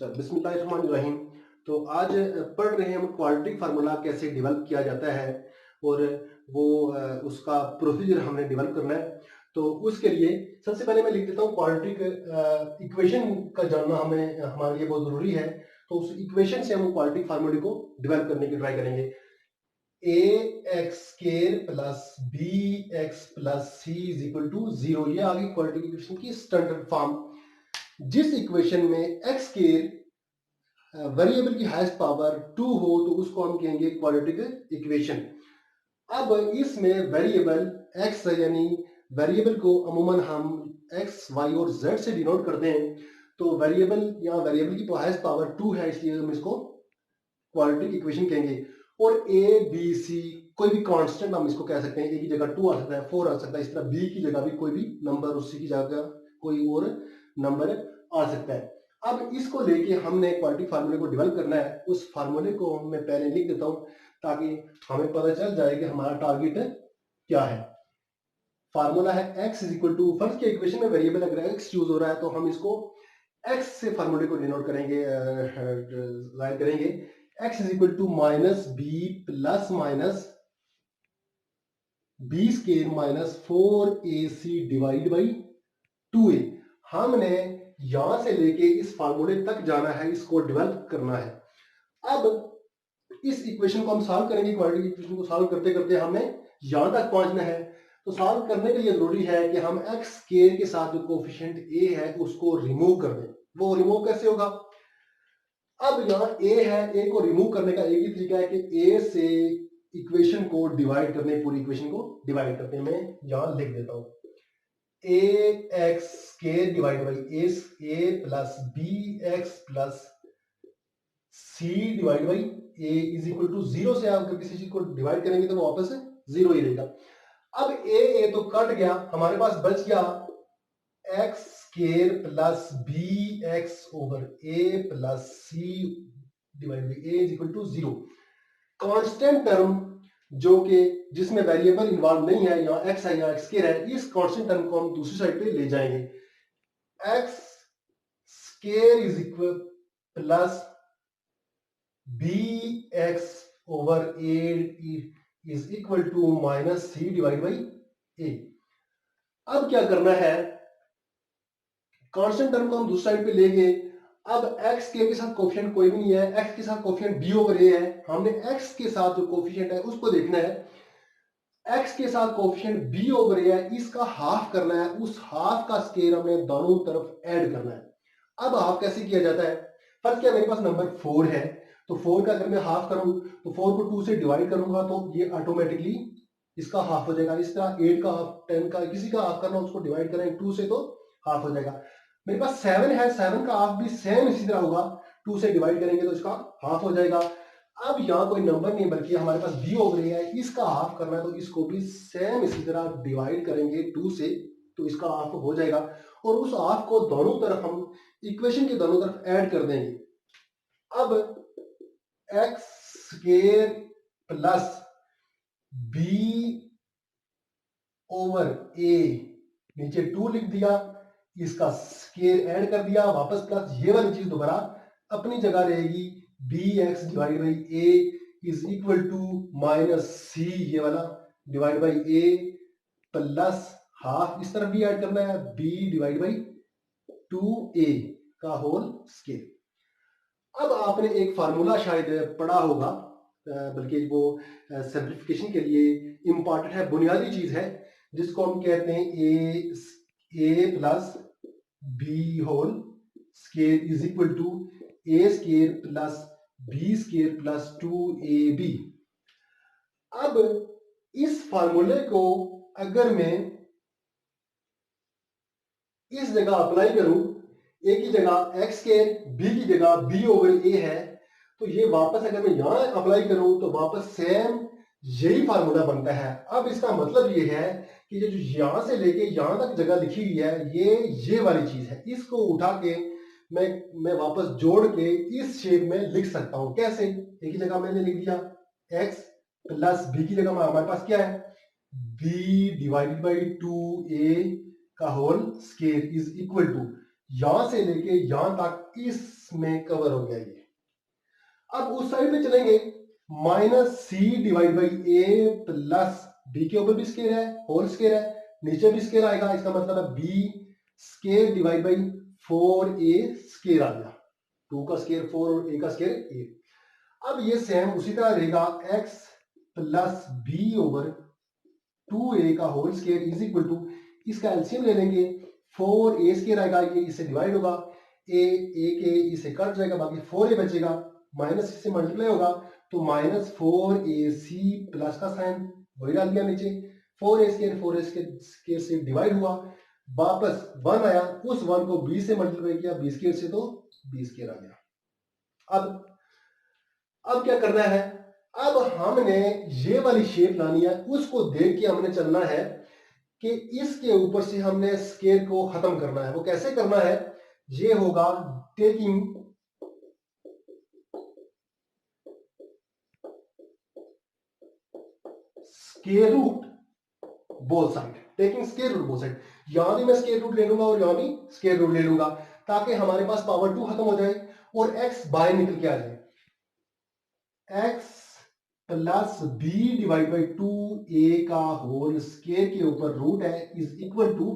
बिस्मिल्लाहिर्रहमानिर्रहीम। तो आज पढ़ रहे हैं हम क्वाड्रेटिक फार्मूला कैसे डेवलप किया जाता है और वो उसका प्रोसीजर हमने डेवलप करना है। तो उसके लिए सबसे पहले मैं लिख देता हूँ क्वाड्रेटिक इक्वेशन का जानना हमें हमारे लिए बहुत ज़रूरी है। तो उस इक्वेशन से हम क्वाड्रेटिक फार्मूले को डेवलप करने की ट्राई करेंगे। A x square plus B x plus c is equal to 0, ये आ गई क्वाड्रेटिक इक्वेशन की स्टैंडर्ड फॉर्म। जिस इक्वेशन में एक्स स्केयर वेरिएबल की हाईएस्ट पावर 2 हो तो उसको हम कहेंगे क्वाड्रेटिक इक्वेशन। अब इसमें वेरिएबल x यानी वेरिएबल को अमूमन हम x, y और z से डिनोट करते हैं। तो वेरिएबल यहाँ वेरिएबल की हाईएस्ट पावर 2 है, इसलिए हम इसको क्वाड्रेटिक इक्वेशन कहेंगे। और a b c कोई भी कांस्टेंट हम इसको कह सकते हैं। a की जगह 2 आ सकता है, 4 आ सकता है, इस तरह b की जगह भी कोई भी नंबर, उसी की जगह कोई और नंबर आ सकता है। अब इसको लेके हमने क्वाड्रेटिक फार्मूले को डेवलप करना है। उस फार्मूले को मैं पहले लिख देता हूँ ताकि हमें पता चल जाए कि हमारा टारगेट क्या है। फार्मूला है x is equal to, first के इक्वेशन में वेरिएबल अगर x यूज हो रहा है तो हम इसको x से फार्मूले को डिनोट करेंगे, जाहिर करेंगे। x is equal to minus B plus minus B square minus 4ac divide by 2a। हमने यहां से लेके इस फार्मूले तक जाना है, इसको डेवलप करना है। अब इस इक्वेशन को हम सॉल्व करेंगे। क्वाड्रेटिक इक्वेशन को सॉल्व करते करते हमें यहां तक पहुंचना है। तो सॉल्व करने के लिए जरूरी है कि हम एक्स स्केयर के साथ जो कोफिशिएंट ए है उसको रिमूव कर दें। वो रिमूव कैसे होगा? अब यहाँ ए है, ए को रिमूव करने का एक ही तरीका है कि ए से इक्वेशन को डिवाइड करने, पूरी इक्वेशन को डिवाइड करते हैं। मैं यहां लिख देता हूं a x square divide by A plus B x plus C divide by A is equal to 0 से आप अगर किसी चीज को डिवाइड करेंगे तो वो वापस 0 ही रहेगा। अब ए तो कट गया, हमारे पास बच गया X square plus B x over A plus C divide by A is equal to 0। Constant term जो कि जिसमें वेरिएबल इन्वॉल्व नहीं है, यहाँ एक्स है यहाँ एक्स स्केयर है, इस कांस्टेंट टर्म को हम दूसरी साइड पे ले जाएंगे। X square is equal plus B x over a is equal to minus C divide by a. अब क्या करना है, कांस्टेंट टर्म को हम दूसरी साइड पे लेंगे। अब x के साथ कोफिशिएंट कोई भी नहीं है, x के साथ कोफिशिएंट b ओवर a है। हमने x के साथ जो कोफिशिएंट है उसको देखना है। x के साथ कोफिशिएंट b ओवर a है, इसका हाफ करना है। उस हाफ का स्केयर हमें दोनों तरफ ऐड करना है। अब हाफ कैसे किया जाता है? फर्स्ट क्या, मेरे पास नंबर 4 है, तो 4 का अगर मैं हाफ करूं तो 4 को 2 से डिवाइड करूंगा तो ये ऑटोमेटिकली इसका हाफ हो जाएगा। इस तरह 8 का हाफ, 10 का, किसी का हाफ करना उसको डिवाइड करें 2 से तो हाफ हो जाएगा। मेरे पास 7 है, 7 का हाफ भी सेम इसी तरह होगा, 2 से डिवाइड करेंगे तो इसका हाफ हो जाएगा। अब यहाँ कोई नंबर नहीं बल्कि हमारे पास b ओवर a है, इसका हाफ करना है तो इसको भी सेम इसी तरह डिवाइड करेंगे 2 से, तो इसका हाफ हो जाएगा। और उस हाफ को दोनों तरफ हम इक्वेशन के दोनों तरफ ऐड कर देंगे। अब x square plus b over a, नीचे 2 लिख दिया, इसका स्केयर ऐड कर दिया, वापस प्लस, ये वाली चीज दोबारा अपनी जगह रहेगी। B x divide by A is equal to minus c, ये वाला divide by A plus half, इस तरफ भी ऐड करना है, बी डिवाइड बाई 2a का होल स्केयर। अब आपने एक फार्मूला शायद पढ़ा होगा, बल्कि वो सिंप्लीफिकेशन के लिए इंपॉर्टेंट है, बुनियादी चीज है, जिसको हम कहते हैं a plus b whole square is equal to a square plus B square plus 2ab। अब इस फार्मूले को अगर मैं इस जगह अप्लाई करूं, ए की जगह एक्स स्केयर, बी की जगह बी ओवर ए है, तो ये वापस अगर मैं यहां अप्लाई करूं तो वापस सेम यही फार्मूला बनता है। अब इसका मतलब ये है कि ये जो यहां से लेके यहां तक जगह लिखी हुई है, ये वाली चीज है, इसको उठा के मैं वापस जोड़ के इस शेप में लिख सकता हूं। कैसे? ए की जगह मैंने लिख दिया एक्स प्लस बी की जगह हमारे पास क्या है, बी डिवाइडेड बाई 2a का whole square is equal to, यहां से लेके यहां तक इसमें कवर हो गया ये। अब उस साइड पे चलेंगे, minus C divide by A plus B के ऊपर भी स्केयर है, होल स्केयर है, नीचे भी स्केयर आएगा, इसका मतलब है b square divide by 4a square आ गया, 2 का स्केयर 4 और a का स्केयर a। अब ये सेम उसी तरह रहेगा, x plus b over 2a का whole square is equal to, इसका एलसीएम ले लेंगे, 4a स्केयर आएगा, ये इससे डिवाइड होगा, a के इसे कट जाएगा, बाकी 4a बचेगा, माइनस इससे मल्टीप्लाई होगा, तो माइनस 4ac प्लस का साइन वही डाल दिया नीचे, 4a स्केयर से डिवाइड हुआ, वापस 1 आया, उस 1 को b से मल्टीप्लाई किया, b स्केयर से, तो b स्केयर आ गया। अब क्या करना है, अब हमने ये वाली शेप लानी है, उसको देख के हमने चलना है कि इसके ऊपर से हमने स्केयर को खत्म करना है। वो कैसे करना है, ये होगा taking square root both side, taking square root both side, यहां भी मैं स्केयर रूट ले लूंगा और यहां भी स्केयर रूट ले लूंगा, ताकि हमारे पास पावर 2 खत्म हो जाए और x बाहर निकल के आ जाए, x plus B divide by 2a का होल स्केयर के ऊपर रूट है इज इक्वल टू,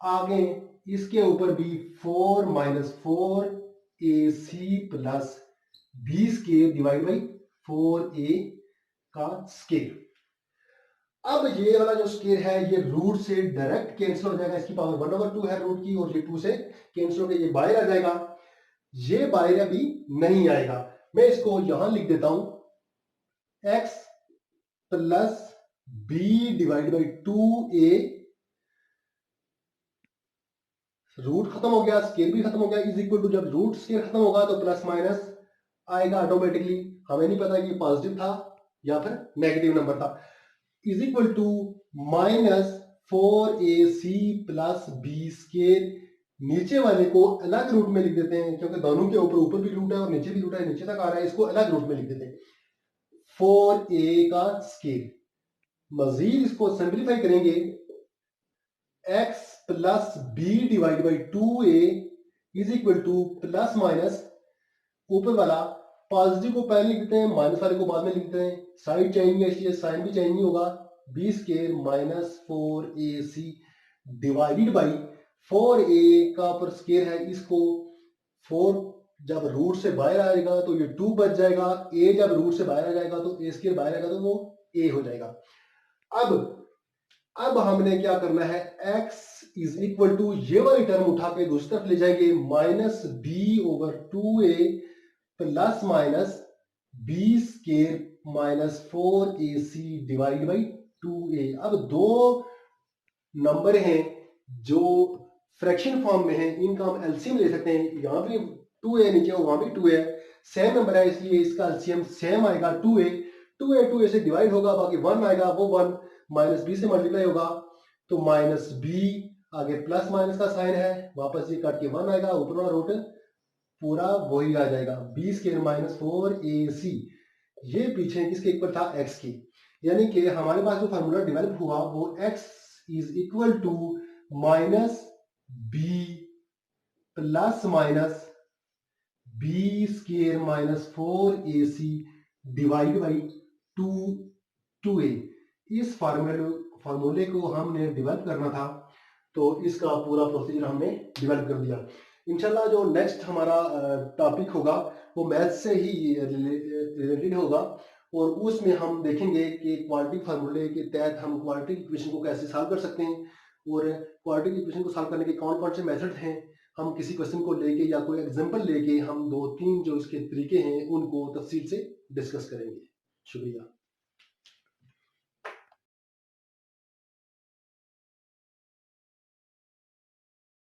आगे इसके ऊपर भी 4 minus 4ac plus B square divide by 4a का स्केयर। अब ये वाला जो स्केयर है ये रूट से डायरेक्ट कैंसिल हो जाएगा, इसकी पावर 1/2 है रूट की, और ये 2 से कैंसिल होकर ये बाहर आ जाएगा, ये बाहर अभी नहीं आएगा। मैं इसको यहां लिख देता हूं, x plus B divide by 2a, root खत्म हो गया, स्केयर भी खत्म हो गया, इज इक्वल टू, जब रूट स्केयर खत्म होगा तो प्लस माइनस आएगा ऑटोमेटिकली, हमें नहीं पता कि पॉजिटिव था या फिर नेगेटिव नंबर था, is equal to minus 4ac plus B square, नीचे वाले को अलग रूट में लिख देते हैं, क्योंकि दोनों के ऊपर भी रूट है और नीचे भी रूट है, नीचे तक आ रहा है, इसको अलग रूट में लिख देते हैं, 4a का स्केयर। मजीद इसको सिंप्लीफाई करेंगे, x plus B divide by 2a is equal to plus minus, ऊपर वाला पॉजिटिव को पहले लिख देते हैं, माइनस वाले को बाद में लिख देते हैं, साइड चेंज है इसलिए साइन भी चेंज नहीं होगा, B square minus 4ac divided by 4a का पर स्केयर है, इसको 4 जब रूट से बाहर आएगा तो ये 2 बच जाएगा, a जब रूट से बाहर आ जाएगा तो a स्केयर बाहर आएगा तो वो a हो जाएगा। अब हमने क्या करना है, x इज इक्वल टू, ये वाली टर्म उठा के दूसरी तरफ ले जाएंगे, minus B over 2a plus minus B square minus 4ac divide by 2a। अब दो नंबर हैं जो फ्रैक्शन फॉर्म में हैं, इनका हम एलसीएम ले सकते हैं, यहां भी 2a नीचे वहां भी 2a है, सेम नंबर है इसलिए इसका एलसीएम सेम आएगा 2a, 2a से डिवाइड होगा, बाकी 1 आएगा, वो 1 माइनस बी से मल्टीप्लाई होगा, तो माइनस बी, आगे प्लस माइनस का साइन है, वापस ये काट के 1 आएगा, ऊपर वाला रूट पूरा वही आ जाएगा, बी स्केयर माइनस 4ac, ये पीछे किसके इक्वल था, x की, यानी कि हमारे पास जो फार्मूला डेवलप हुआ वो x is equal to minus B plus minus B square minus 4ac divide by 2a। इस फार्मूले को हमने डेवलप करना था, तो इसका पूरा प्रोसीजर हमने डेवलप कर दिया। इंशाल्लाह जो नेक्स्ट हमारा टॉपिक होगा वो मैथ से ही रिलेटेड होगा, और उसमें हम देखेंगे कि क्वाड्रेटिक फार्मूले के तहत हम क्वाड्रेटिक इक्वेशन को कैसे सॉल्व कर सकते हैं, और क्वाड्रेटिक इक्वेशन को सॉल्व करने के कौन कौन से मेथड हैं, हम किसी क्वेश्चन को लेके या कोई एग्जांपल लेके हम 2-3 जो इसके तरीके हैं उनको तफसील से डिस्कस करेंगे। शुक्रिया।